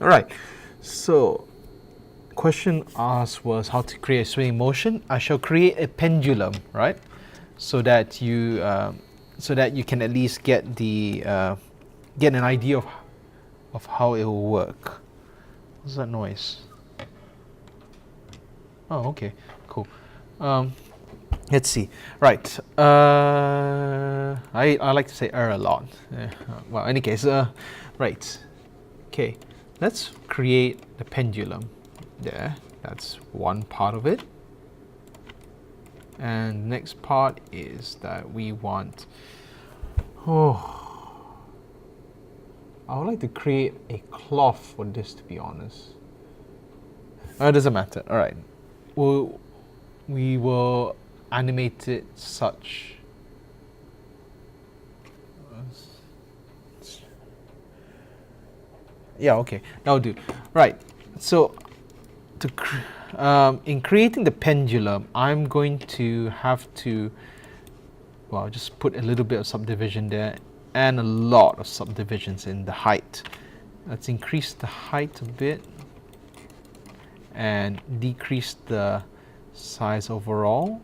All right. So, question asked was how to create a swinging motion. I shall create a pendulum, right? So that you can at least get the get an idea of how it will work. What's that noise? Oh, okay, cool. Um, let's see. Right. I like to say a lot. Well, in any case, right. Okay. Let's create the pendulum. There. That's one part of it. And next part is that we want. Oh, I would like to create a cloth for this, to be honest. It doesn't matter. All right. We will animate it such. Yeah, okay, that'll do. Right. So, in creating the pendulum, I'm going to have to, well, just put a little bit of subdivision there and a lot of subdivisions in the height. Let's increase the height a bit and decrease the size overall.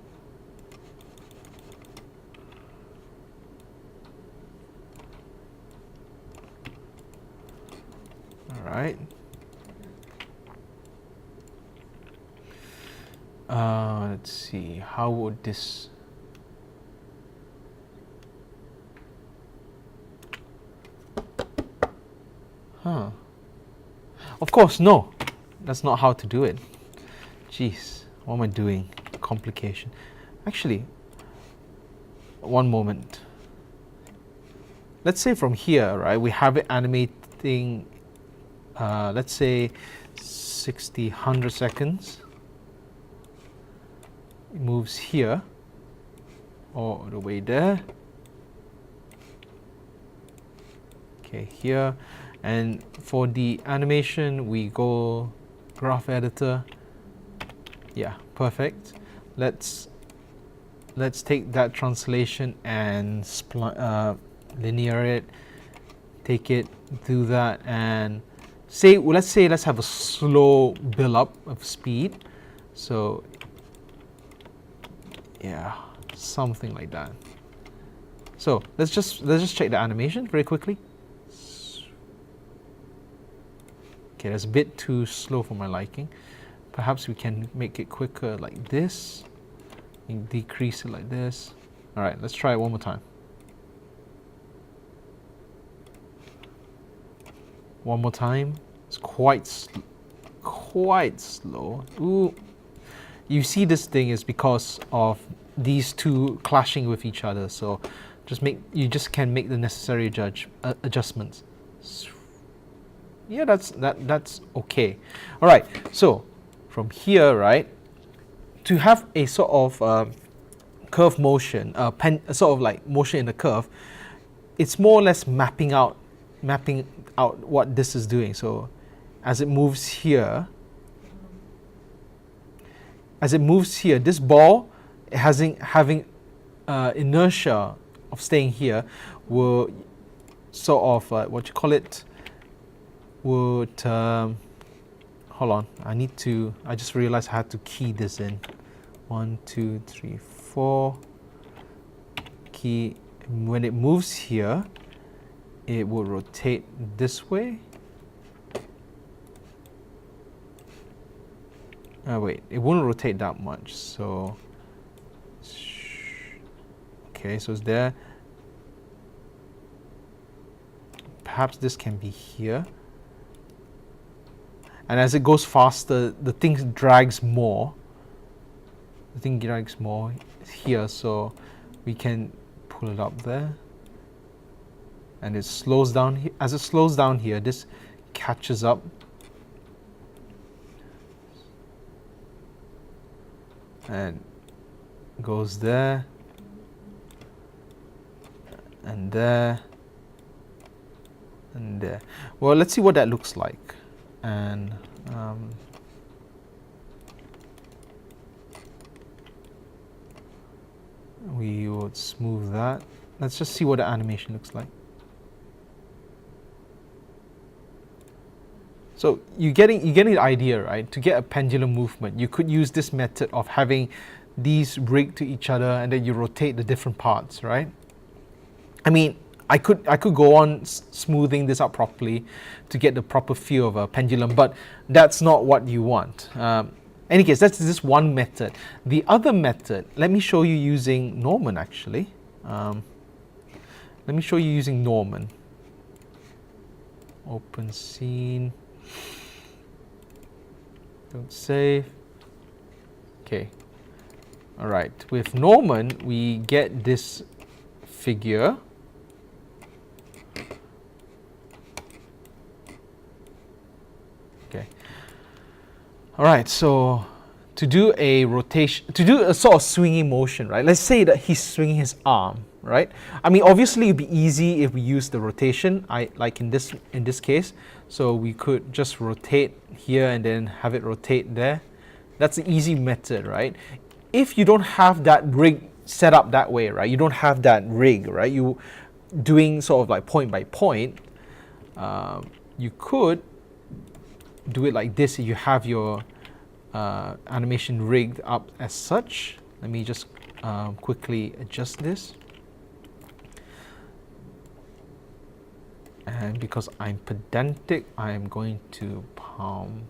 All right. Let's see, how would this... Huh. Of course, no. That's not how to do it. Jeez, what am I doing? Complication. Actually, one moment. Let's say from here, right, we have it animating, let's say 60, 100 seconds. It moves here, all the way there. Okay, here. And for the animation, we go graph editor. Yeah, perfect. Let's take that translation and linear it. Take it, do that, and let's have a slow build up of speed. So yeah, something like that. So let's just check the animation very quickly. Okay, that's a bit too slow for my liking. Perhaps we can make it quicker like this. And decrease it like this. All right, let's try it one more time. One more time. It's quite slow. Ooh. You see, this thing is because of these two clashing with each other. So you just can make the necessary adjustments. Yeah, that's okay. All right. So from here, right, to have a sort of curve motion, sort of like motion in the curve, it's more or less mapping out what this is doing. So as it moves here, this ball having inertia of staying here will sort of what you call it would hold on. I just realized I had to key this in. 1, 2, 3, 4. Key. When it moves here, it will rotate this way. Wait, it won't rotate that much. So, okay, so it's there. Perhaps this can be here. And as it goes faster, the thing drags more. The thing drags more here, so we can pull it up there. And it slows down. As it slows down here, this catches up. And goes there. And there. And there. Well, let's see what that looks like. And we would smooth that. Let's just see what the animation looks like. So you're getting the idea, right? To get a pendulum movement, you could use this method of having these rigged to each other, and then you rotate the different parts, right? I mean, I could go on smoothing this out properly to get the proper feel of a pendulum, but that's not what you want. Any case, that's just one method. The other method, let me show you using Norman actually. Let me show you using Norman. Open scene. Don't save. Okay. All right. With Norman, we get this figure. Okay. All right. So to do a rotation, to do a sort of swinging motion, right? Let's say that he's swinging his arm, right? I mean, obviously it'd be easy if we use the rotation, like in this case. So we could just rotate here and then have it rotate there. That's the easy method, right? If you don't have that rig set up that way, right? You don't have that rig, right? You doing sort of like point by point. You could do it like this if you have your animation rigged up as such. Let me just quickly adjust this. And because I'm pedantic, I'm going to palm.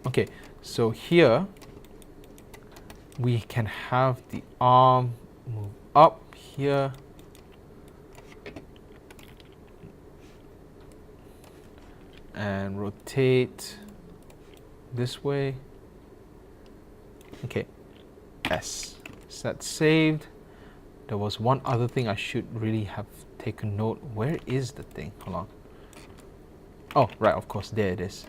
Okay, so here we can have the arm move up here. And rotate this way. Okay, S. Is that saved? There was one other thing I should really have taken note. Where is the thing? Hold on. Oh, right, of course, there it is.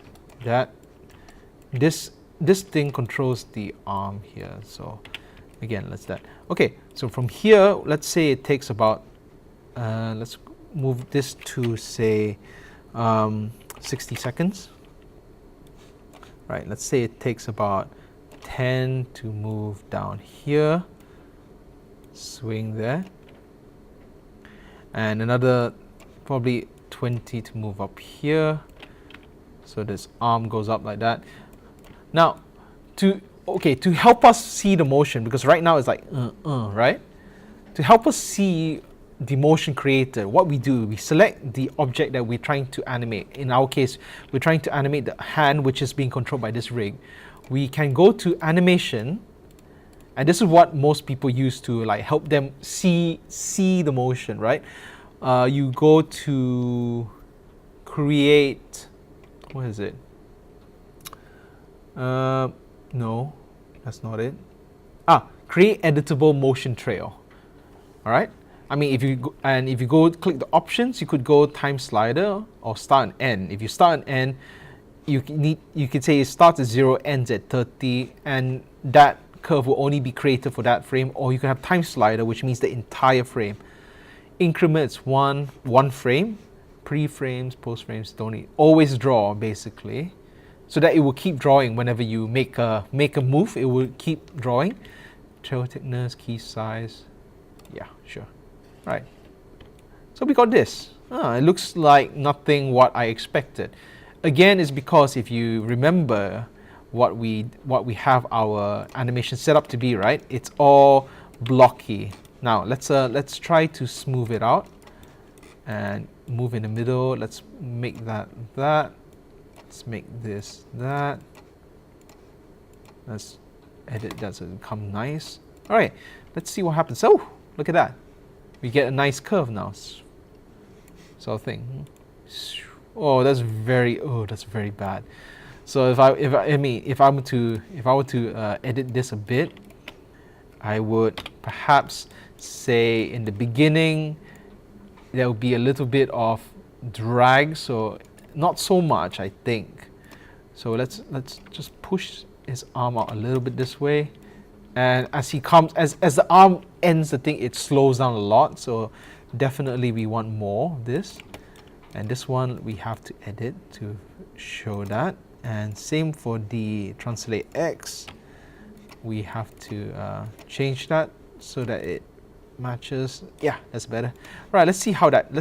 This thing controls the arm here. So again, let's that. Okay, so from here, let's say it takes about, let's move this to say 60 seconds. Right, let's say it takes about 10 to move down here, swing there, and another probably 20 to move up here. So this arm goes up like that. Now, to help us see the motion, because right now it's like right? To help us see the motion created, what we do, we select the object that we're trying to animate. In our case, we're trying to animate the hand, which is being controlled by this rig. We can go to animation, and this is what most people use to like help them see the motion, right? You go to create, what is it? No, that's not it. Create editable motion trail. All right. I mean, if you go click the options, you could go time slider or start and end. If you start and end, you could say it starts at 0, ends at 30, and that curve will only be created for that frame. Or you can have time slider, which means the entire frame. Increments one frame, pre-frames, post-frames, don't need. Always draw basically, so that it will keep drawing whenever you make a move. It will keep drawing. Trail thickness, key size. Yeah, sure. Right. So we got this. It looks like nothing what I expected. Again, it's because if you remember what we have our animation set up to be, right? It's all blocky. Now let's try to smooth it out and move in the middle. Let's make that. Let's make this that. Let's edit that so it come nice. All right. Let's see what happens. Oh, look at that. We get a nice curve now. Sort of thing. Oh, that's very bad. So if I were to edit this a bit, I would perhaps say in the beginning there will be a little bit of drag, so not so much, I think. So let's just push his arm out a little bit this way. And as he comes, as the arm ends the thing, it slows down a lot. So definitely we want more of this. And this one we have to edit to show that. And same for the translate X. We have to change that so that it matches. Yeah, that's better. Right, let's see how that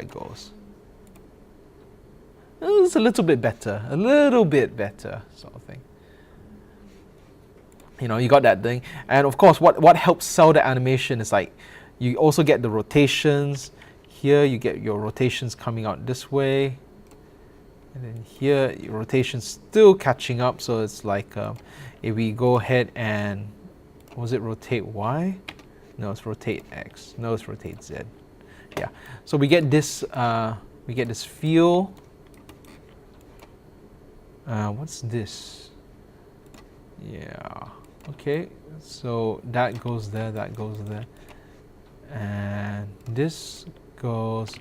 goes. It's a little bit better, sort of thing. You know, you got that thing. And of course, what helps sell the animation is like, you also get the rotations. Here you get your rotations coming out this way. And then here, your rotation's still catching up. So it's like, if we go ahead and, was it rotate Y? No, it's rotate X. No, it's rotate Z. Yeah. So we get this feel. What's this? Yeah. Okay. So that goes there, that goes there. And this goes,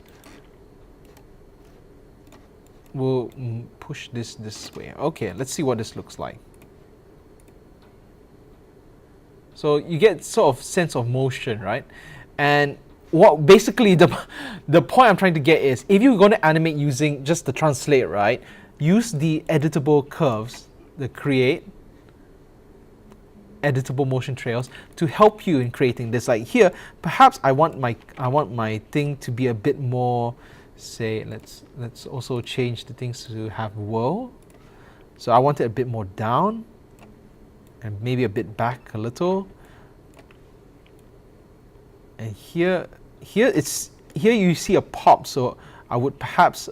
we'll push this way. Okay, let's see what this looks like. So you get sort of sense of motion, right? And what basically the point I'm trying to get is, if you're going to animate using just the translate, right, use the editable curves, the create editable motion trails to help you in creating this. Like here, perhaps I want my thing to be a bit more, say, let's also change the things to have whirl. So I want it a bit more down and maybe a bit back a little. And here you see a pop, so I would perhaps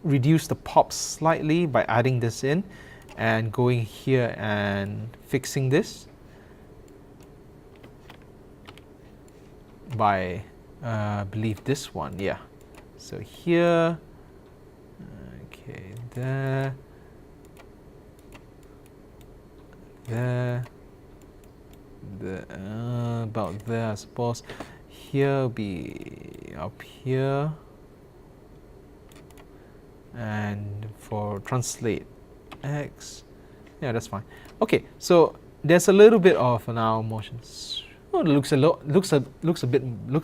reduce the pop slightly by adding this in and going here and fixing this by I believe this one, yeah. So here, okay, there, about there, I suppose. Here will be up here, and for translate X, yeah, that's fine. Okay, so there's a little bit of now motion. Oh, it looks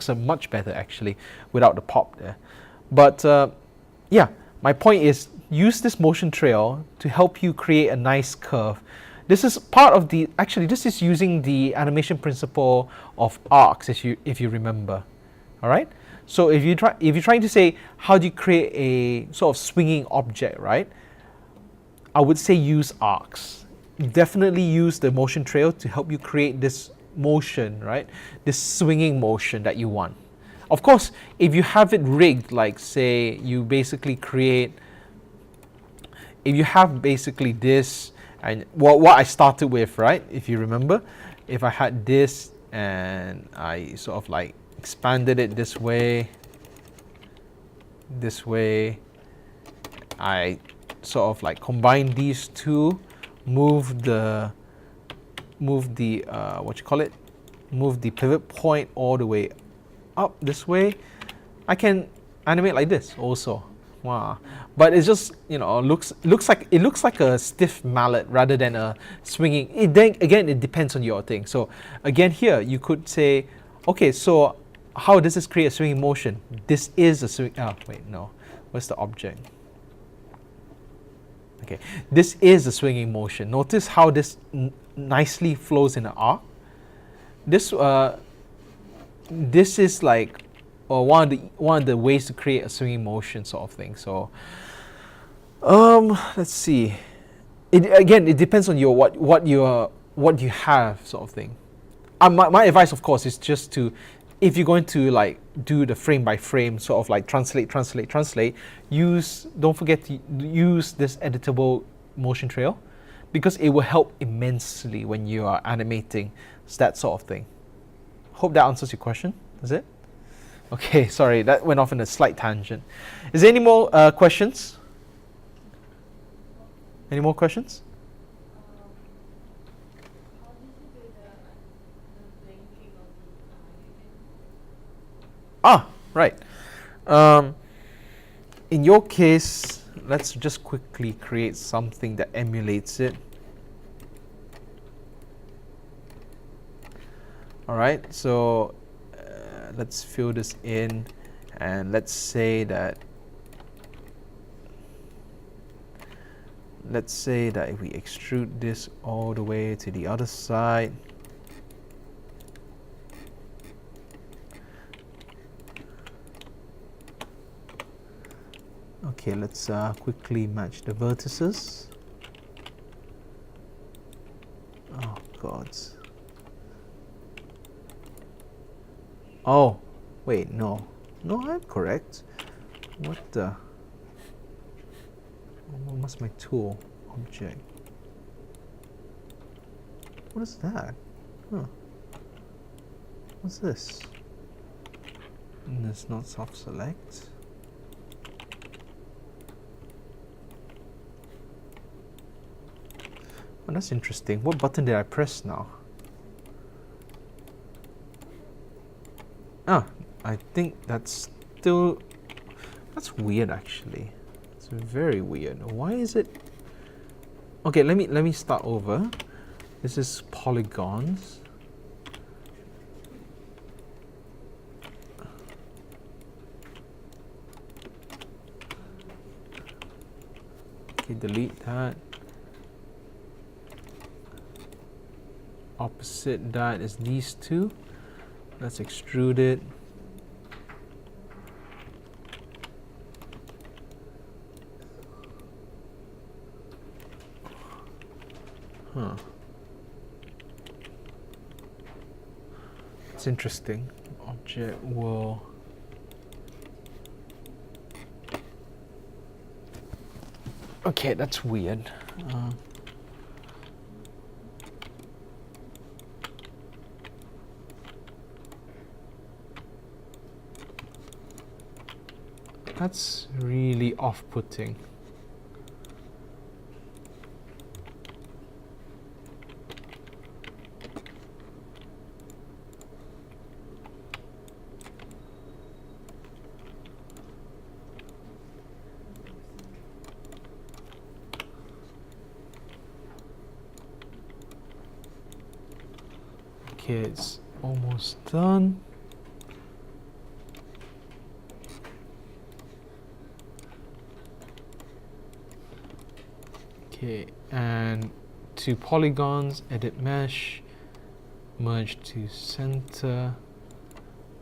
much better actually without the pop there. But yeah, my point is, use this motion trail to help you create a nice curve. This is part of the, actually this is using the animation principle of arcs, if you remember. All right. So if you're trying to say how do you create a sort of swinging object, right? I would say use arcs. Definitely use the motion trail to help you create this motion, right? This swinging motion that you want. Of course, if you have it rigged, like say you basically create, if you have basically this, and what I started with, right? If you remember, if I had this and I sort of like expanded it this way, I sort of like combine these two, move the what you call it, move the pivot point all the way up this way. I can animate like this also. Wow. But it's just, you know, looks like a stiff mallet rather than a swinging. Then again, it depends on your thing. So again, here you could say, okay, so how does this create a swinging motion? This is a swing. Oh wait, no. What's the object? Okay, this is a swinging motion. Notice how this nicely flows in an arc. This is like one of the ways to create a swinging motion sort of thing. So let's see. It depends on your what you have sort of thing. My advice, of course, is just to, if you're going to like do the frame by frame sort of like translate, don't forget to use this editable motion trail, because it will help immensely when you are animating that sort of thing. Hope that answers your question. Is it? Okay, sorry, that went off in a slight tangent. Is there any more questions? Any more questions? Ah, right. In your case, let's just quickly create something that emulates it. All right, so let's fill this in, And let's say that if we extrude this all the way to the other side, okay, let's quickly match the vertices. Oh god. Oh, wait, no, I'm correct. What the? What's my tool? Object. What is that? Huh. What's this? And it's not soft select. Oh, that's interesting. What button did I press now? Ah, I think that's weird actually. It's very weird. Why is it? Okay, let me start over. This is polygons. Okay, delete that. Opposite that is these two. Let's extrude it. Huh. It's interesting. Object will. Okay, that's weird. That's really off-putting. Okay, it's almost done. Okay, and to polygons, edit mesh, merge to center,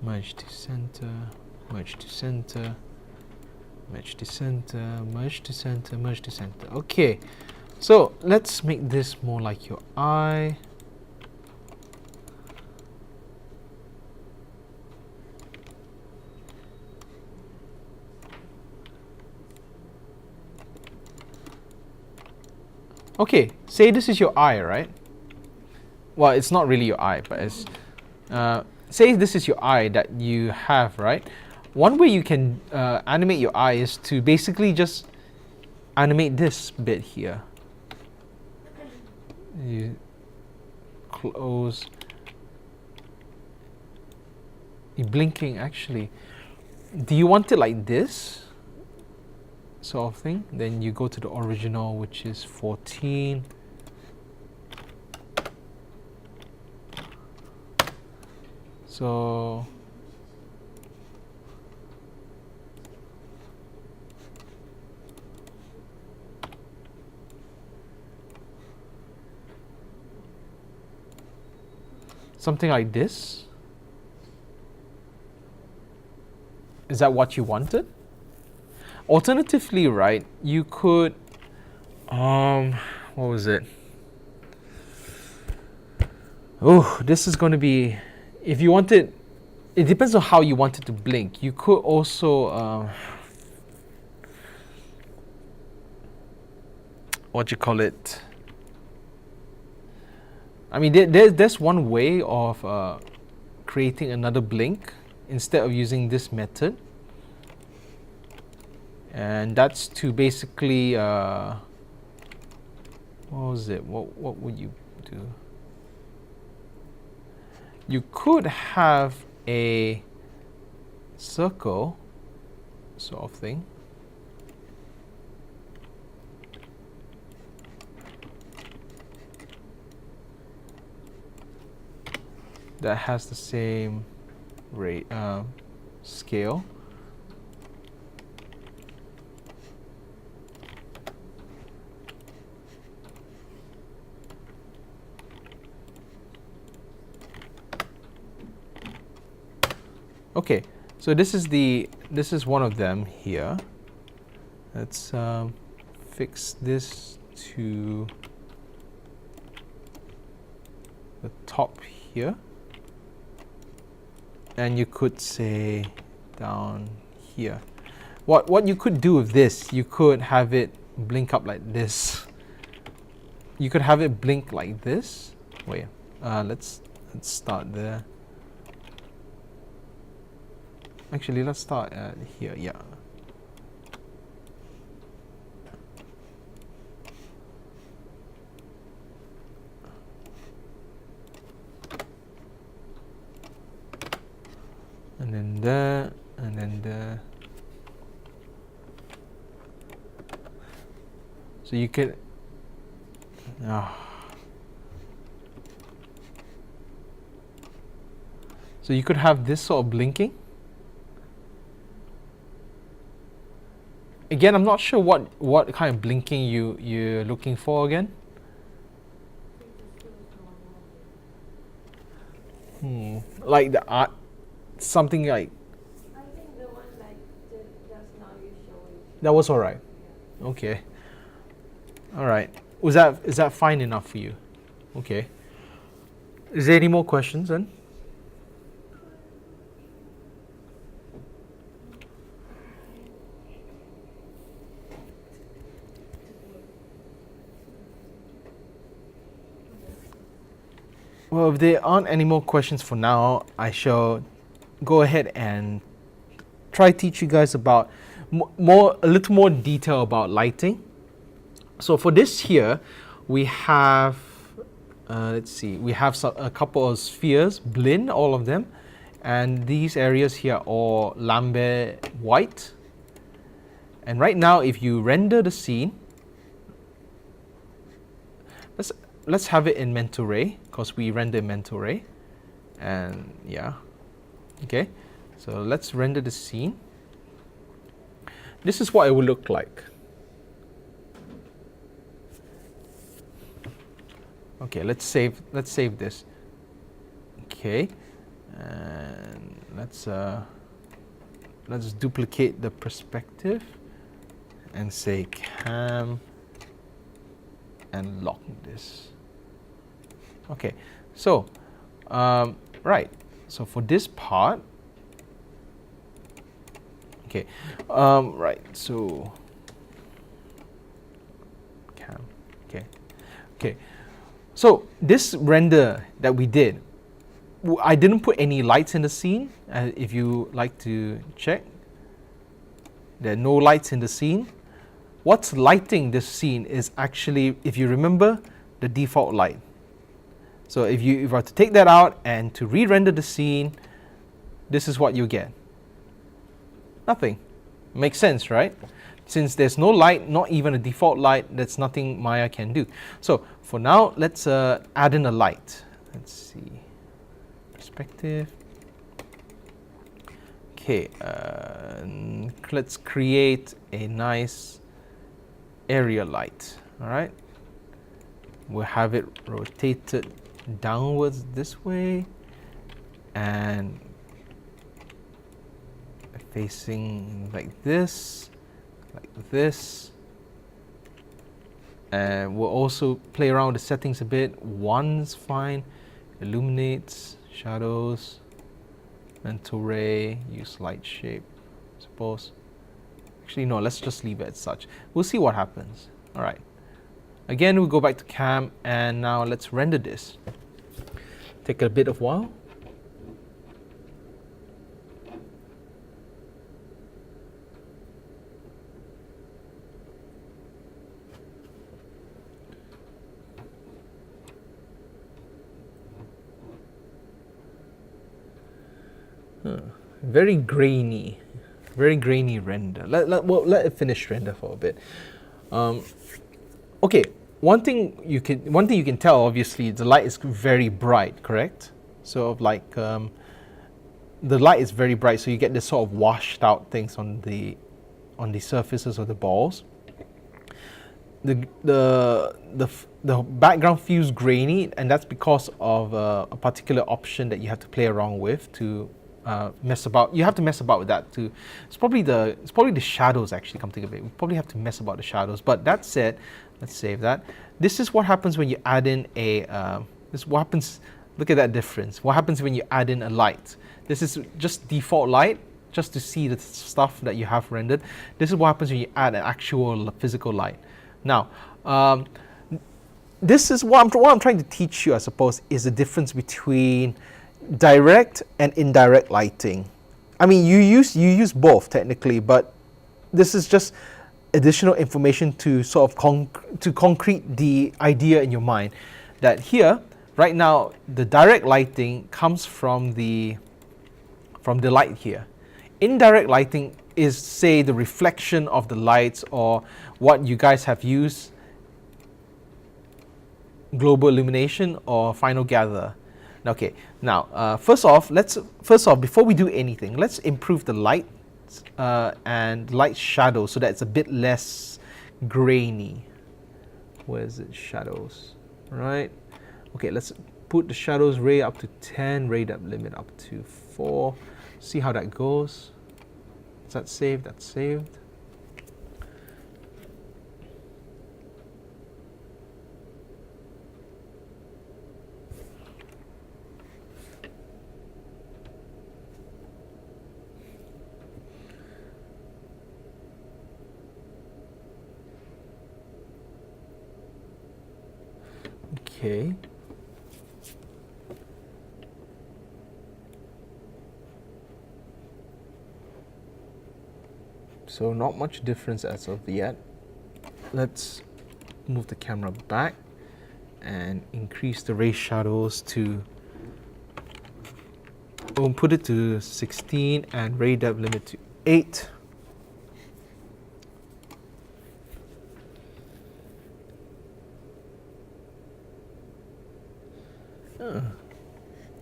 merge to center, merge to center, merge to center, merge to center, merge to center. Okay, so let's make this more like your eye. Okay, say this is your eye, right? Well, it's not really your eye, but it's say this is your eye that you have, right? One way you can animate your eye is to basically just animate this bit here. You close. You're blinking actually. Do you want it like this? Sort of thing. Then you go to the original, which is 14. So something like this. Is that what you wanted? Alternatively, right, you could, what was it? Oh, this is going to be, if you wanted, it depends on how you want it to blink. You could also, what you call it? I mean, there's one way of creating another blink instead of using this method. And that's to basically, what was it? What would you do? You could have a circle sort of thing. That has the same rate scale. Okay, so this is one of them here. Let's fix this to the top here, and you could say down here. What you could do with this, you could have it blink up like this. You could have it blink like this. Wait, let's start there. Actually, let's start at here. Yeah. And then there, and then there. So you could, so you could have this sort of blinking. Again, I'm not sure what kind of blinking you're looking for again. Like the art, something like. I think the one like just now you showing. That was all right. Yeah. Okay. All right. Is that fine enough for you? Okay. Is there any more questions then? Well, if there aren't any more questions for now, I shall go ahead and try to teach you guys about a little more detail about lighting. So for this here, we have, let's see, we have a couple of spheres, blend all of them, and these areas here are Lambert white. And right now, if you render the scene, let's have it in mental ray, because we render in mental ray. And yeah, okay. So let's render the scene. This is what it will look like. Okay, let's save this. Okay, and let's duplicate the perspective and say cam and lock this. Okay, so right, so for this part, okay, right, so cam, okay. So this render that we did, I didn't put any lights in the scene. If you like to check, there are no lights in the scene. What's lighting this scene is actually, if you remember, the default light. So if you were to take that out and to re-render the scene, this is what you get. Nothing. Makes sense, right? Since there's no light, not even a default light, that's nothing Maya can do. So for now, let's add in a light. Let's see. Perspective. Okay, let's create a nice area light. All right. We'll have it rotated downwards this way and facing like this, and we'll also play around with the settings a bit. One's fine, illuminates, shadows, mental ray, use light shape, suppose. Actually no, let's just leave it as such. We'll see what happens. All right, again we'll go back to cam, and now let's render this. Take a bit of while. Very grainy render. Let it finish render for a bit. Okay, one thing you can tell, obviously the light is very bright, correct? So like the light is very bright, so you get this sort of washed out things on the surfaces of the balls. The background feels grainy, and that's because of a particular option that you have to play around with to mess about. You have to mess about with that too. It's probably the shadows actually. Come to think of it, we probably have to mess about the shadows. But that said, let's save that. This is what happens when you add in a. This is what happens. Look at that difference. What happens when you add in a light? This is just default light, just to see the stuff that you have rendered. This is what happens when you add an actual physical light. Now, this is what I'm trying to teach you, I suppose, is the difference between direct and indirect lighting. I mean, you use both technically, but this is just additional information to sort of concrete the idea in your mind that here, right now, the direct lighting comes from the light here. Indirect lighting is, say, the reflection of the lights, or what you guys have used, global illumination or final gather. Okay, now first off, before we do anything, let's improve the light and light shadow so that it's a bit less grainy. Where is it? Shadows, right? Okay, let's put the shadows ray up to 10, ray depth limit up to 4. See how that goes. Is that saved? That's saved. Okay. So not much difference as of yet. Let's move the camera back and increase the ray shadows to, we'll put it to 16 and ray depth limit to 8.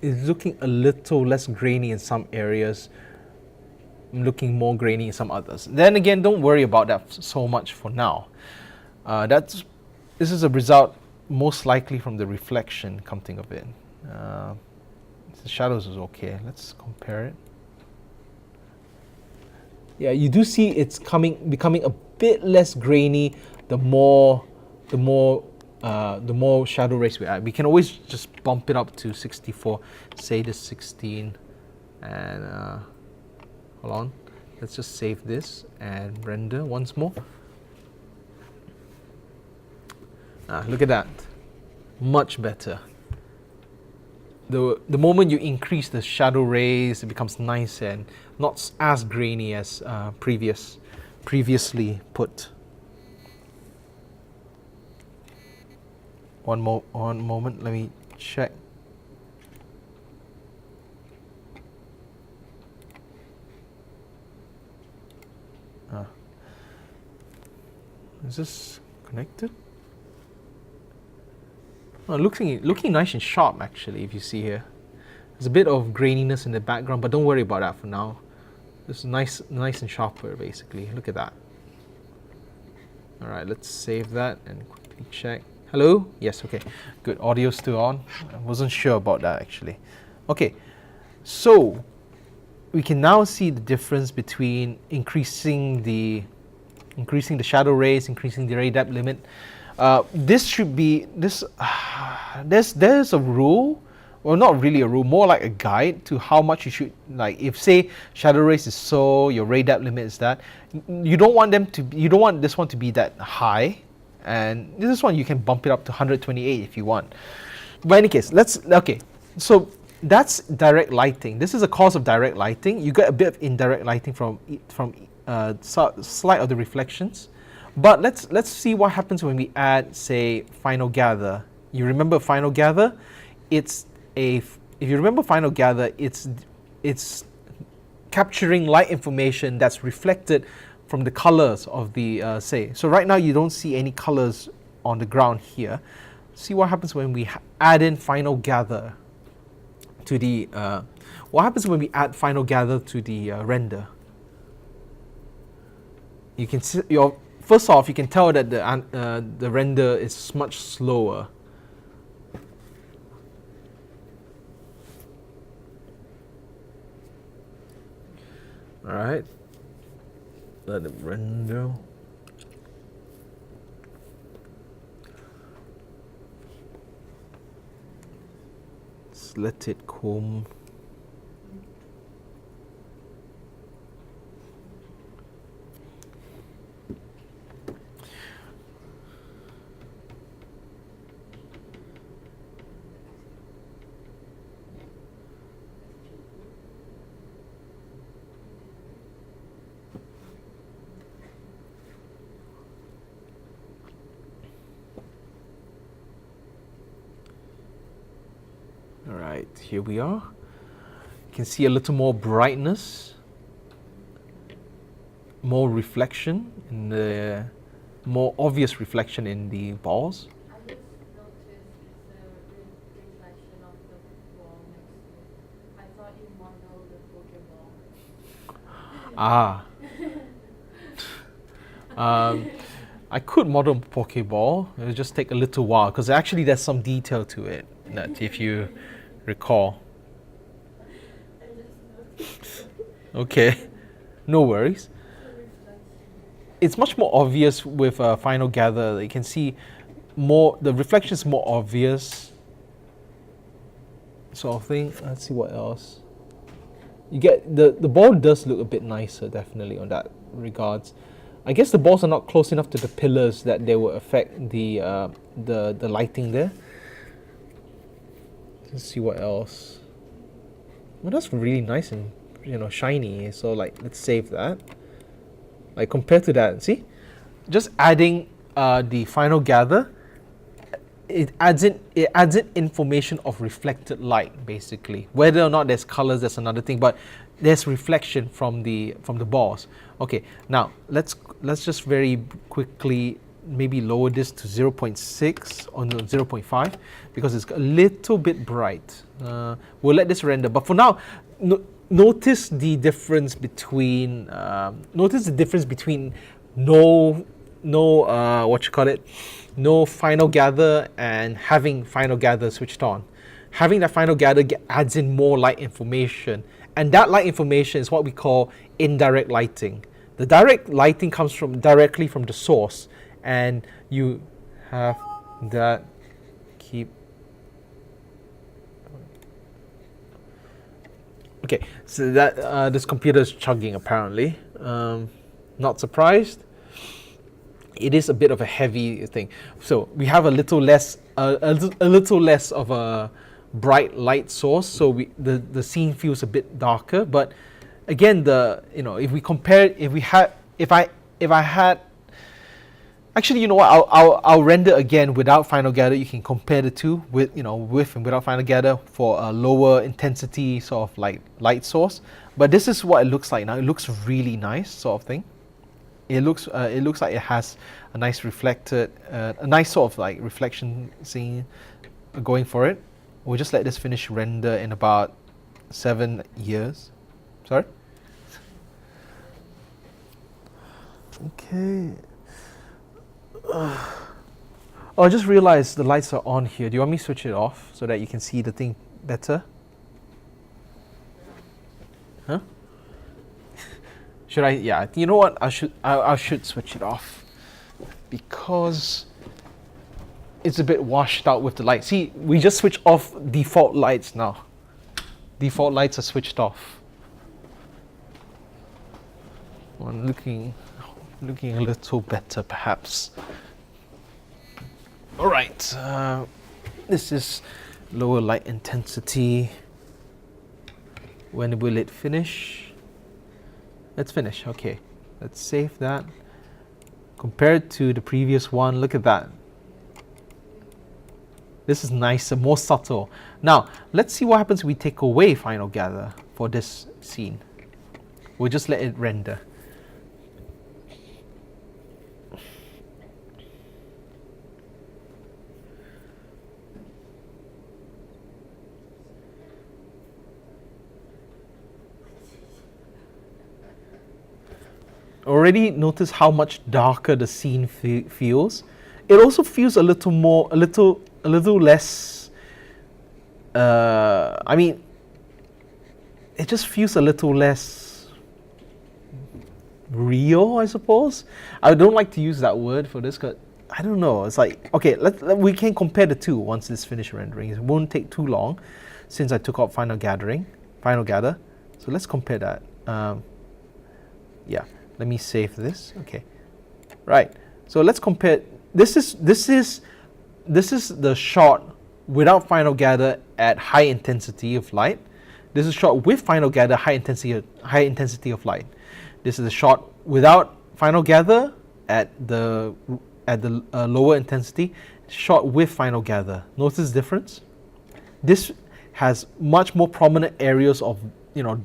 It's looking a little less grainy in some areas, looking more grainy in some others. Then again, don't worry about that so much for now. This is a result most likely from the reflection, come think of it. The shadows is okay. Let's compare it. Yeah, you do see it's becoming a bit less grainy the more shadow rays we add. We can always just bump it up to 64, say this 16, and hold on, let's just save this and render once more. Look at that, much better. The moment you increase the shadow rays, it becomes nice and not as grainy as previously put. One moment, let me check. Is this connected? Oh, looking nice and sharp actually, if you see here. There's a bit of graininess in the background, but don't worry about that for now. It's nice and sharper basically. Look at that. Alright, let's save that and quickly check. Hello? Yes, okay. Good. Audio's still on. I wasn't sure about that actually. Okay, so we can now see the difference between increasing the shadow rays, increasing the ray depth limit. This should be this. There's a rule, well, not really a rule, more like a guide to how much you should, like, if say shadow rays is so, your ray depth limit is that. You don't want this one to be that high, and this one you can bump it up to 128 if you want. But in any case, so that's direct lighting. This is a cause of direct lighting. You get a bit of indirect lighting from slight of the reflections. But let's see what happens when we add, say, final gather. You remember final gather? If you remember final gather, it's capturing light information that's reflected from the colors of the say. So right now you don't see any colors on the ground here. See what happens when we add in final gather to the render. You can see first off, you can tell that the render is much slower. All right. Let it render. Let's let it comb. All right, here we are. You can see a little more brightness, more reflection in the, more obvious reflection in the balls. I just noticed the reflection of the ball next to it. I thought you modeled the Pokeball. I could model Pokeball. It would just take a little while because actually there's some detail to it that if you recall. I just noticed Okay, no worries. the reflection. It's much more obvious with Final Gather. You can see more, the reflection is more obvious sort of thing. Let's see what else. You get, the ball does look a bit nicer definitely on that regards. I guess the balls are not close enough to the pillars that they will affect the lighting there. Let's see what else. Well, that's really nice and shiny. So like, let's save that. Like compared to that, see, just adding the Final Gather, it adds in information of reflected light basically. Whether or not there's colors, that's another thing. But there's reflection from the balls. Okay, now let's just very quickly maybe lower this to 0.6 or no, 0.5 because it's a little bit bright. We'll let this render, but for now, notice the difference between no Final Gather and having Final Gather switched on. Having that Final Gather adds in more light information, and that light information is what we call indirect lighting. The direct lighting comes directly from the source, and you have that keep. Okay, so that this computer is chugging apparently. Not surprised. It is a bit of a heavy thing, so we have a little less of a bright light source, so the scene feels a bit darker. But again, if we compare, if I had actually, you know what, I'll render again without Final Gather. You can compare the two with with and without Final Gather for a lower intensity sort of like light source. But this is what it looks like now. It looks really nice, sort of thing. It looks like it has a nice reflected, a nice sort of like reflection scene going for it. We'll just let this finish render in about 7 years. Sorry? Okay. Oh, I just realized the lights are on here. Do you want me to switch it off so that you can see the thing better? Huh? Should I? Yeah, you know what? I should switch it off because it's a bit washed out with the light. See, we just switched off default lights now. Default lights are switched off. I'm looking a little better, perhaps. All right. This is lower light intensity. When will it finish? Let's finish. Okay, let's save that. Compared to the previous one, look at that. This is nicer, more subtle. Now, let's see what happens if we take away Final Gather for this scene. We'll just let it render. Already notice how much darker the scene feels. It also feels a little more, a little less. I mean, it just feels a little less real, I suppose. I don't like to use that word for this, because I don't know. It's like, okay, we can compare the two once this finished rendering. It won't take too long since I took out final gather. So let's compare that. Yeah, let me save this. Okay, right. So let's compare. This is the shot without final gather at high intensity of light. This is shot with final gather, high intensity of light. This is a shot without final gather at the lower intensity, shot with final gather. Notice the difference? This has much more prominent areas of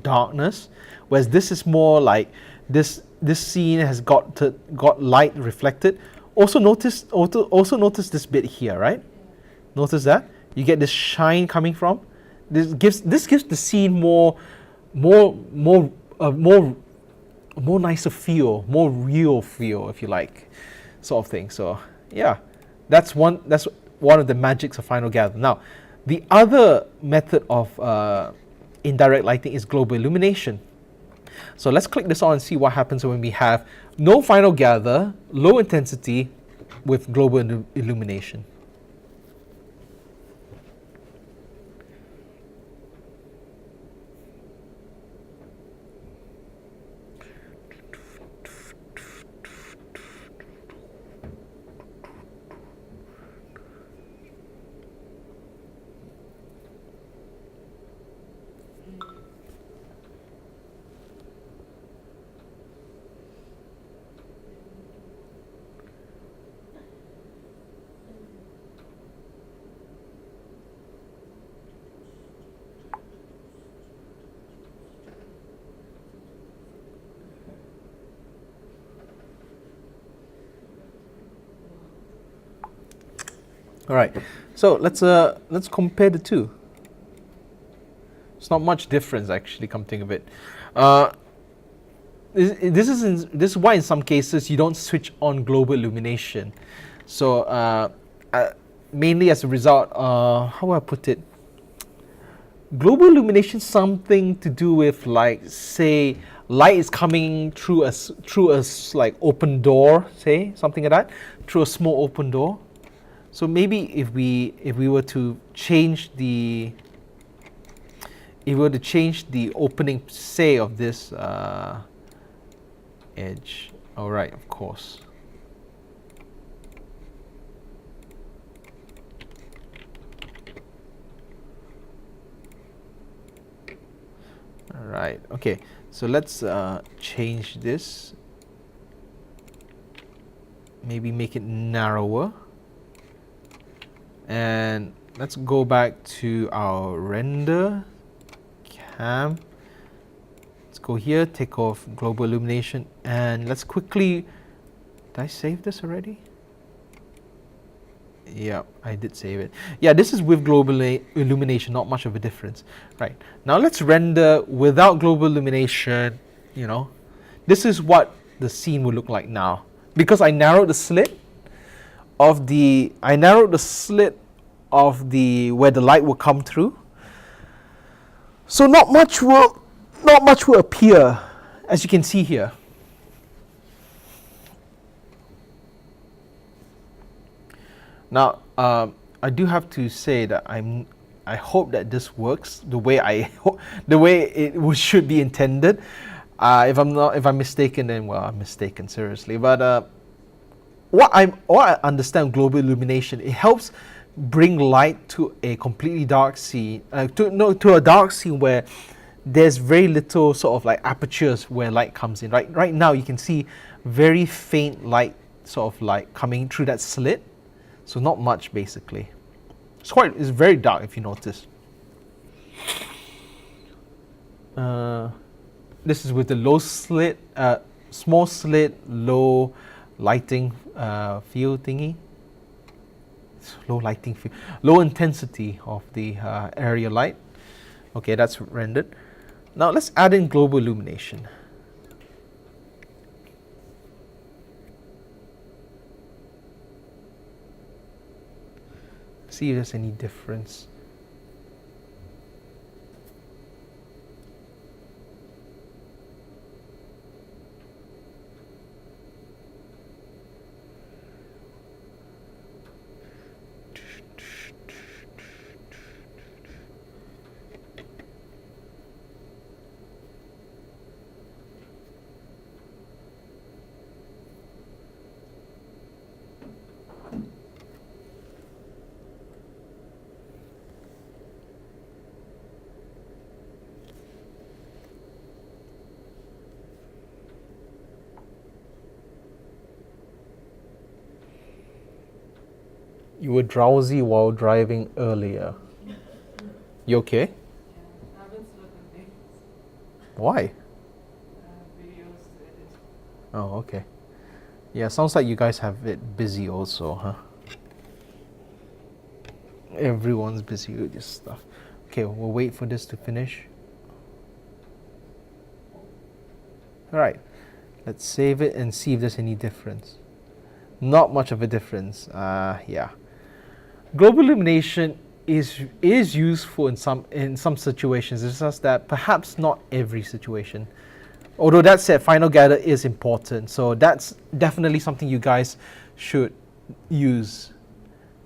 darkness, whereas this is more like this scene has got light reflected. Also notice this bit here, right? Notice that you get this shine coming from. This gives the scene more nicer feel, more real feel, if you like, sort of thing. So yeah, that's one of the magics of final gather. Now, the other method of indirect lighting is global illumination. So let's click this on and see what happens when we have no final gather, low intensity with global illumination. All right, so let's compare the two. It's not much difference actually, come to think of it. This is why in some cases you don't switch on global illumination. So mainly as a result, how do I put it? Global illumination, something to do with, like, say light is coming through a like open door, say something like that, through a small open door. So maybe if we were to change the opening, say, of this edge. All right, of course. All right. Okay. So let's change this. Maybe make it narrower. And let's go back to our render cam. Let's go here, take off global illumination, and let's quickly, did I save this already? Yeah, I did save it. Yeah, this is with global illumination, not much of a difference. Right, now let's render without global illumination. This is what the scene will look like now. Because I narrowed the slit of the where the light will come through. So not much will appear, as you can see here. Now, I do have to say that I hope that this works the way it should be intended. If I'm mistaken, then well, I'm mistaken, seriously. But what I understand global illumination, it helps bring light to a completely dark scene, to a dark scene where there's very little sort of like apertures where light comes in. Right now you can see very faint light sort of like coming through that slit. So not much basically. It's very dark if you notice. This is with the low slit, small slit, low lighting field thingy. Low lighting field, low intensity of the area light. Okay, that's rendered. Now let's add in global illumination. See if there's any difference. You were drowsy while driving earlier. You okay? Yeah, I haven't slept in days. Why? Videos to edit. Oh, okay. Yeah, sounds like you guys have it busy also, huh? Everyone's busy with this stuff. Okay, we'll wait for this to finish. Alright, let's save it and see if there's any difference. Not much of a difference. Yeah. Global illumination is useful in some situations. It's just that perhaps not every situation. Although that said, final gather is important. So that's definitely something you guys should use.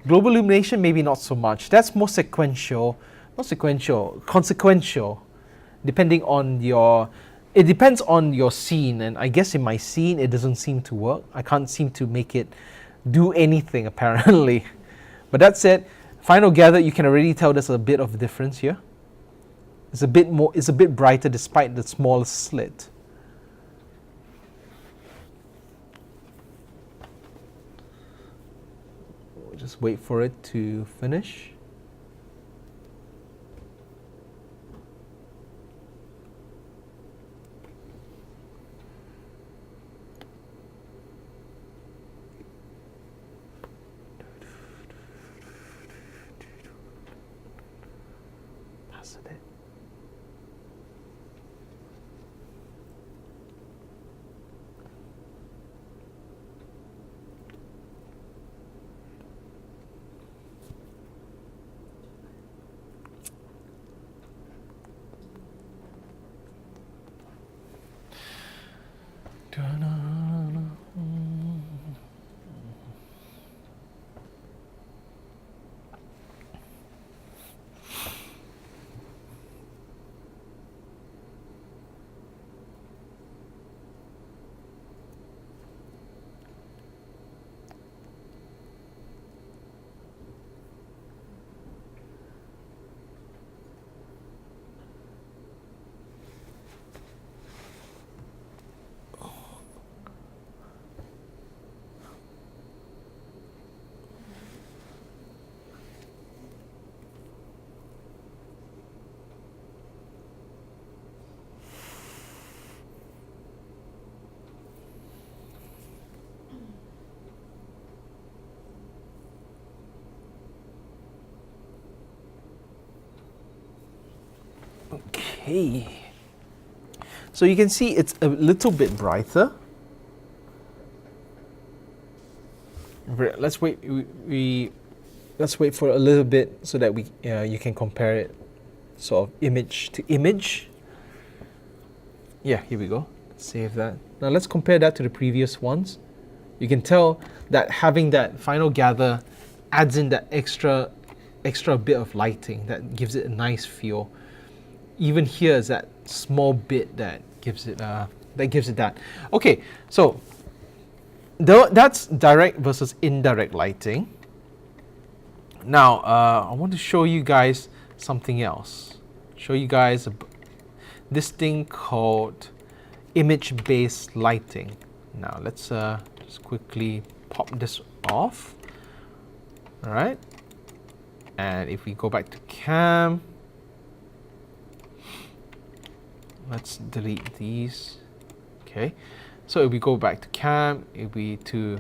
Global illumination, maybe not so much. That's more sequential, not sequential, consequential, depending on it depends on your scene. And I guess in my scene, it doesn't seem to work. I can't seem to make it do anything apparently. But that said, final gather, you can already tell there's a bit of a difference here. It's a bit brighter despite the small slit. We'll just wait for it to finish. Okay, so you can see it's a little bit brighter. Let's wait. Let's wait for a little bit so that you can compare it, sort of image to image. Yeah, here we go. Save that. Now let's compare that to the previous ones. You can tell that having that final gather adds in that extra bit of lighting that gives it a nice feel. Even here is that small bit that gives it that. Okay, so that's direct versus indirect lighting. Now I want to show you guys something else. Show you guys this thing called image-based lighting. Now let's just quickly pop this off. All right, and if we go back to cam. Let's delete these. Okay, so if we go back to cam, if we to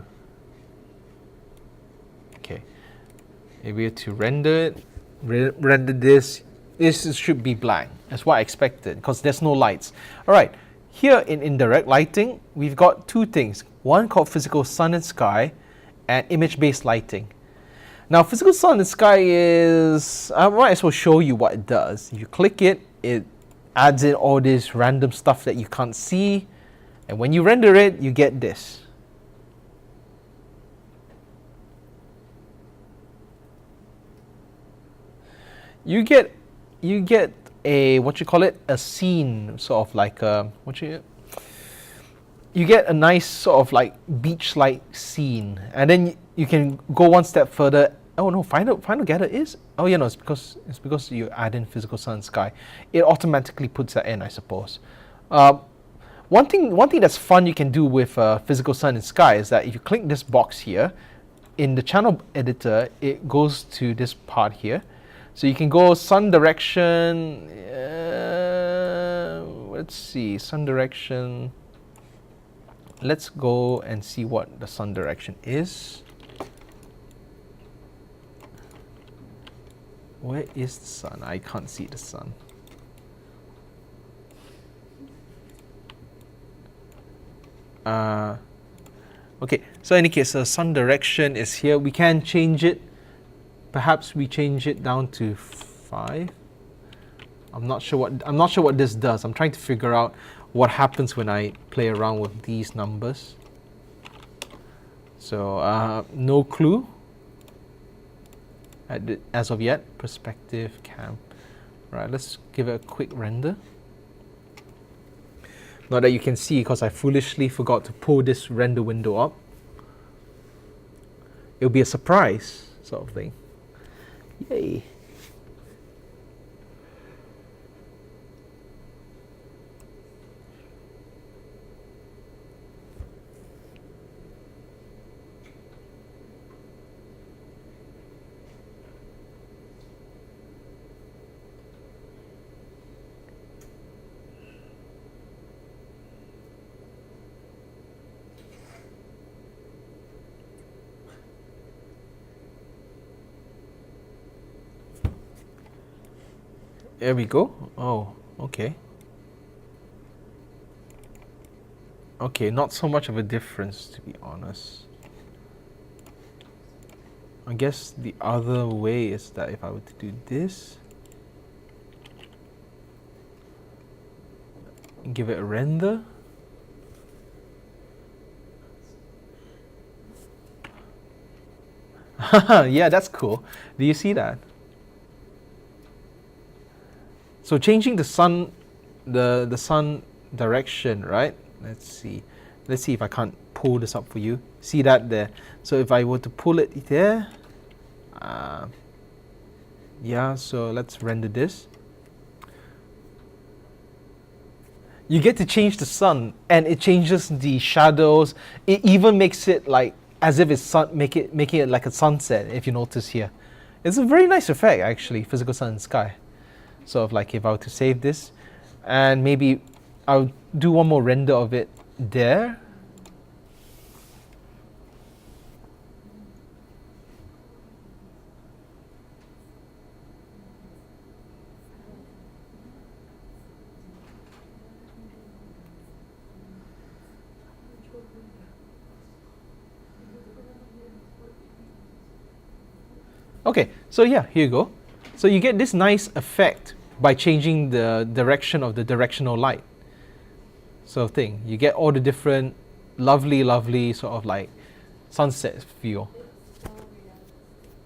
render it, render this should be black. That's what I expected because there's no lights. All right, here in indirect lighting, we've got two things. One called physical sun and sky, and image-based lighting. Now, physical sun and sky is, I might as well show you what it does. You click it, it adds in all this random stuff that you can't see, and when you render it, you get this. You get a a scene, sort of like you get a nice sort of like beach-like scene, and then you can go one step further. Oh no, final gather is? Oh yeah, no, it's because you add in physical sun and sky. It automatically puts that in, I suppose. One thing that's fun you can do with physical sun and sky is that if you click this box here, in the channel editor, it goes to this part here. So you can go sun direction, let's see, sun direction. Let's go and see what the sun direction is. Where is the sun? I can't see the sun. Okay, so in any case, the sun direction is here. We can change it. Perhaps we change it down to 5. I'm not sure what this does. I'm trying to figure out what happens when I play around with these numbers. So no clue as of yet. Perspective cam. Right, let's give it a quick render. Not that you can see because I foolishly forgot to pull this render window up. It'll be a surprise sort of thing. Yay. There we go. Oh, okay. Okay, not so much of a difference, to be honest. I guess the other way is that if I were to do this, and give it a render. Yeah, that's cool. Do you see that? So changing the sun, the sun direction, right? Let's see if I can't pull this up for you. See that there? So if I were to pull it there, yeah. So let's render this. You get to change the sun, and it changes the shadows. It even makes it like as if it's making it like a sunset. If you notice here, it's a very nice effect actually. Physical sun and sky. Sort of like if I were to save this, and maybe I'll do one more render of it there. Okay, so yeah, here you go. So you get this nice effect by changing the direction of the directional light. So thing, you get all the different lovely sort of like sunset feel.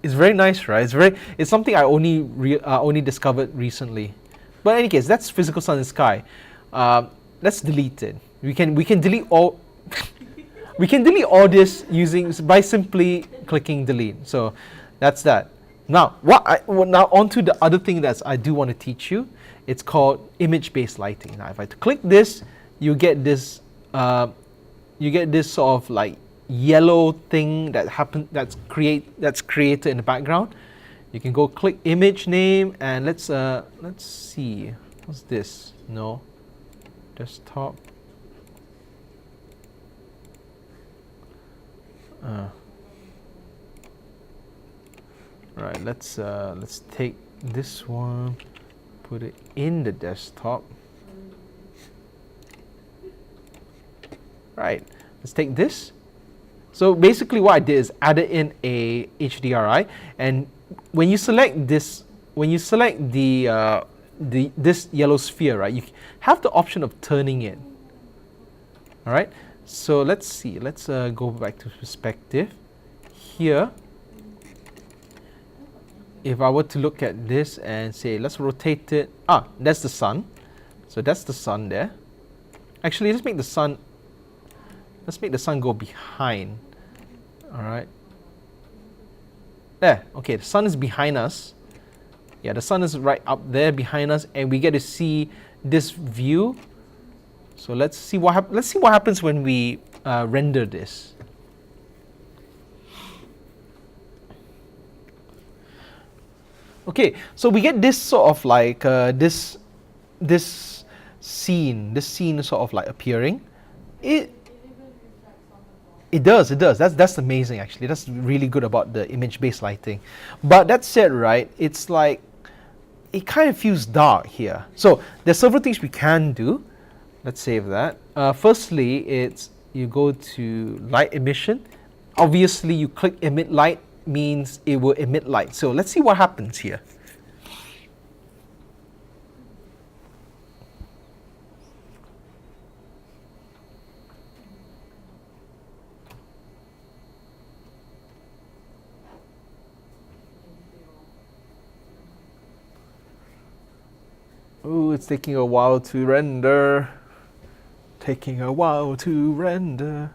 It's very nice, right? It's something I only discovered recently. But in any case, that's physical sun and sky. Let's delete it. We can delete all we can delete all this by simply clicking delete. So that's that. Now, now onto the other thing that I do want to teach you. It's called image-based lighting. Now, if I click this, you get this sort of like yellow thing that's created in the background. You can go click image name, and let's see, what's this? No, desktop. Right, let's take this one, put it in the desktop. Right, let's take this. So basically what I did is added in a HDRI, and when you select this, this yellow sphere, right, you have the option of turning it. All right, so let's see, let's go back to perspective. Here, if I were to look at this and say, let's rotate it, that's the sun. So that's the sun there. Actually, let's make the sun go behind. All right. There, okay, the sun is behind us. Yeah, the sun is right up there behind us, and we get to see this view. So let's see what happens when we render this. Okay, so we get this sort of like this this scene sort of like appearing. It It even reflects on the wall. it does, it does. That's amazing actually. That's really good about the image-based lighting. But that said, right, it's like it kind of feels dark here. So there's several things we can do. Let's save that. Firstly, it's you go to light emission. Obviously, you click emit light means it will emit light. So let's see what happens here. Oh, it's taking a while to render. Taking a while to render.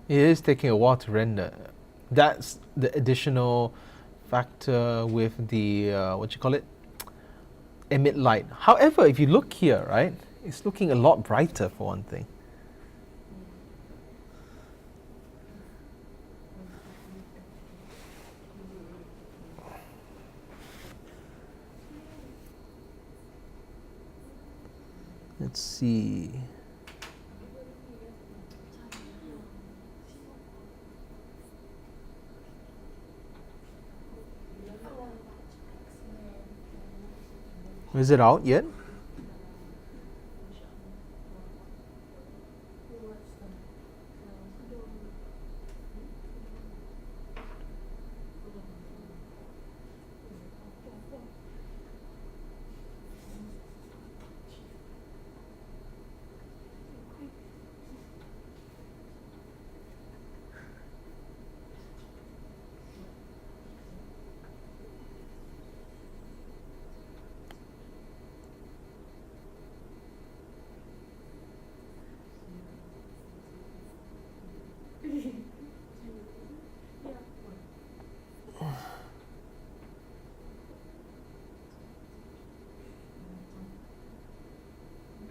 It is taking a while to render. That's the additional factor with the what you call it, emit light. However, if you look here, right, it's looking a lot brighter for one thing. Let's see. Is it out yet?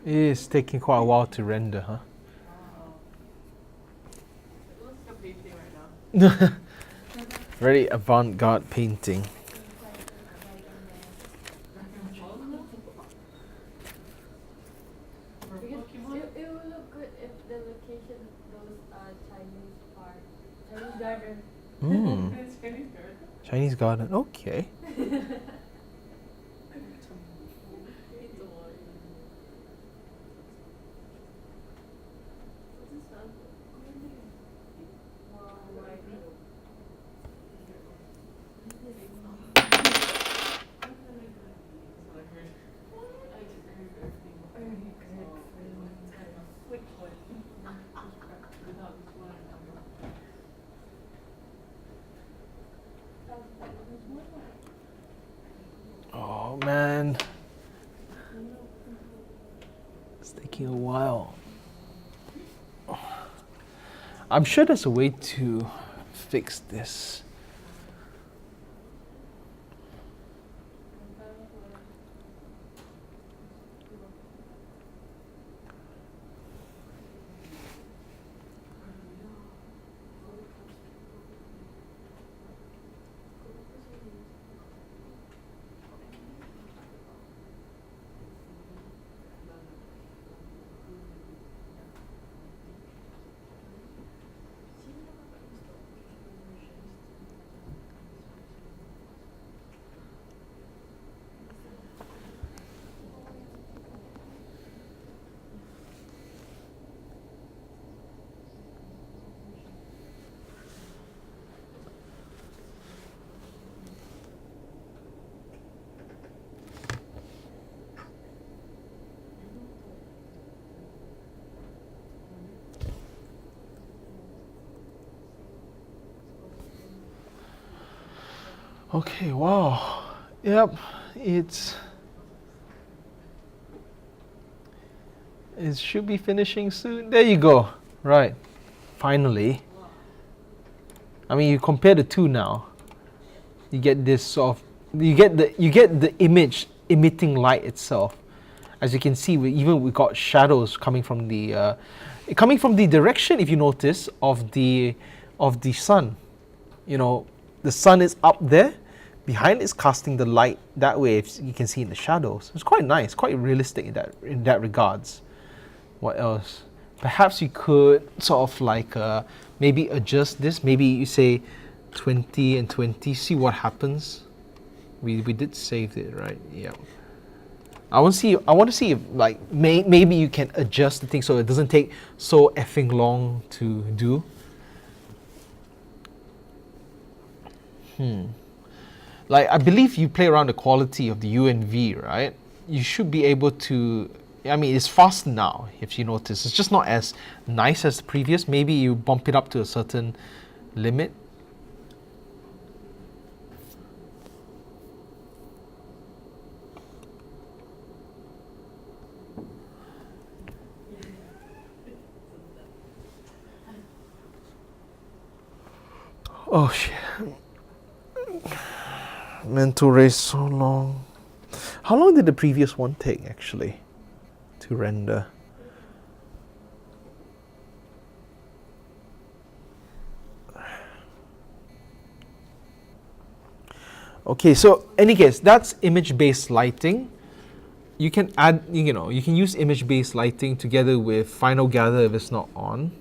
It is taking quite a while to render, huh? It looks like a painting right now. Very avant-garde painting. Because it would look good if the location, those Chinese park, Chinese garden. Mm, It's Chinese garden. Chinese garden. Okay. Oh man, it's taking a while. I'm sure there's a way to fix this. Okay, wow. Yep, it should be finishing soon. There you go. Right. Finally. I mean, you compare the two now. You get this sort of you get the image emitting light itself. As you can see, we got shadows coming from the direction, if you notice, of the sun. You know, the sun is up there, behind is casting the light that way. If you can see in the shadows, it's quite nice, quite realistic in that regards. What else? Perhaps you could sort of like maybe adjust this. Maybe you say 20 and 20. See what happens. We did save it, right? Yeah. I want to see if like maybe you can adjust the thing so it doesn't take so effing long to do. Like, I believe you play around the quality of the U and V, right? You should be able to. I mean, it's fast now. If you notice, it's just not as nice as the previous. Maybe you bump it up to a certain limit. Oh shit. Mental race so long. How long did the previous one take actually to render? Okay, so any case, that's image-based lighting. You can add, you can use image-based lighting together with final gather if it's not on.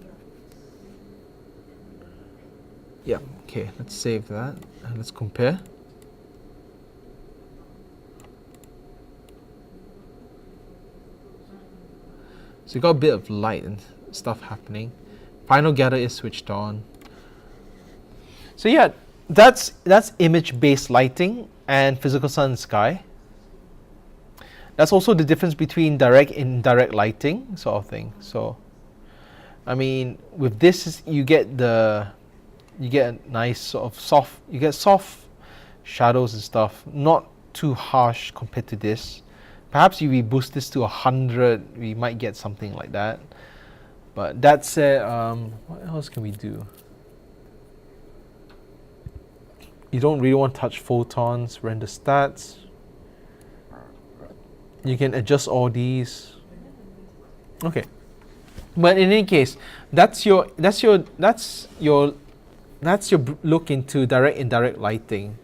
Yeah, okay, let's save that and let's compare. So you got a bit of light and stuff happening. Final gather is switched on. So yeah, that's image-based lighting and physical sun and sky. That's also the difference between direct and indirect lighting sort of thing. So, I mean, with this you get a nice sort of soft shadows and stuff, not too harsh compared to this. Perhaps if we boost this to 100, we might get something like that. But that said, what else can we do? You don't really want to touch photons, render stats. You can adjust all these. Okay. But in any case, that's your look into direct indirect lighting.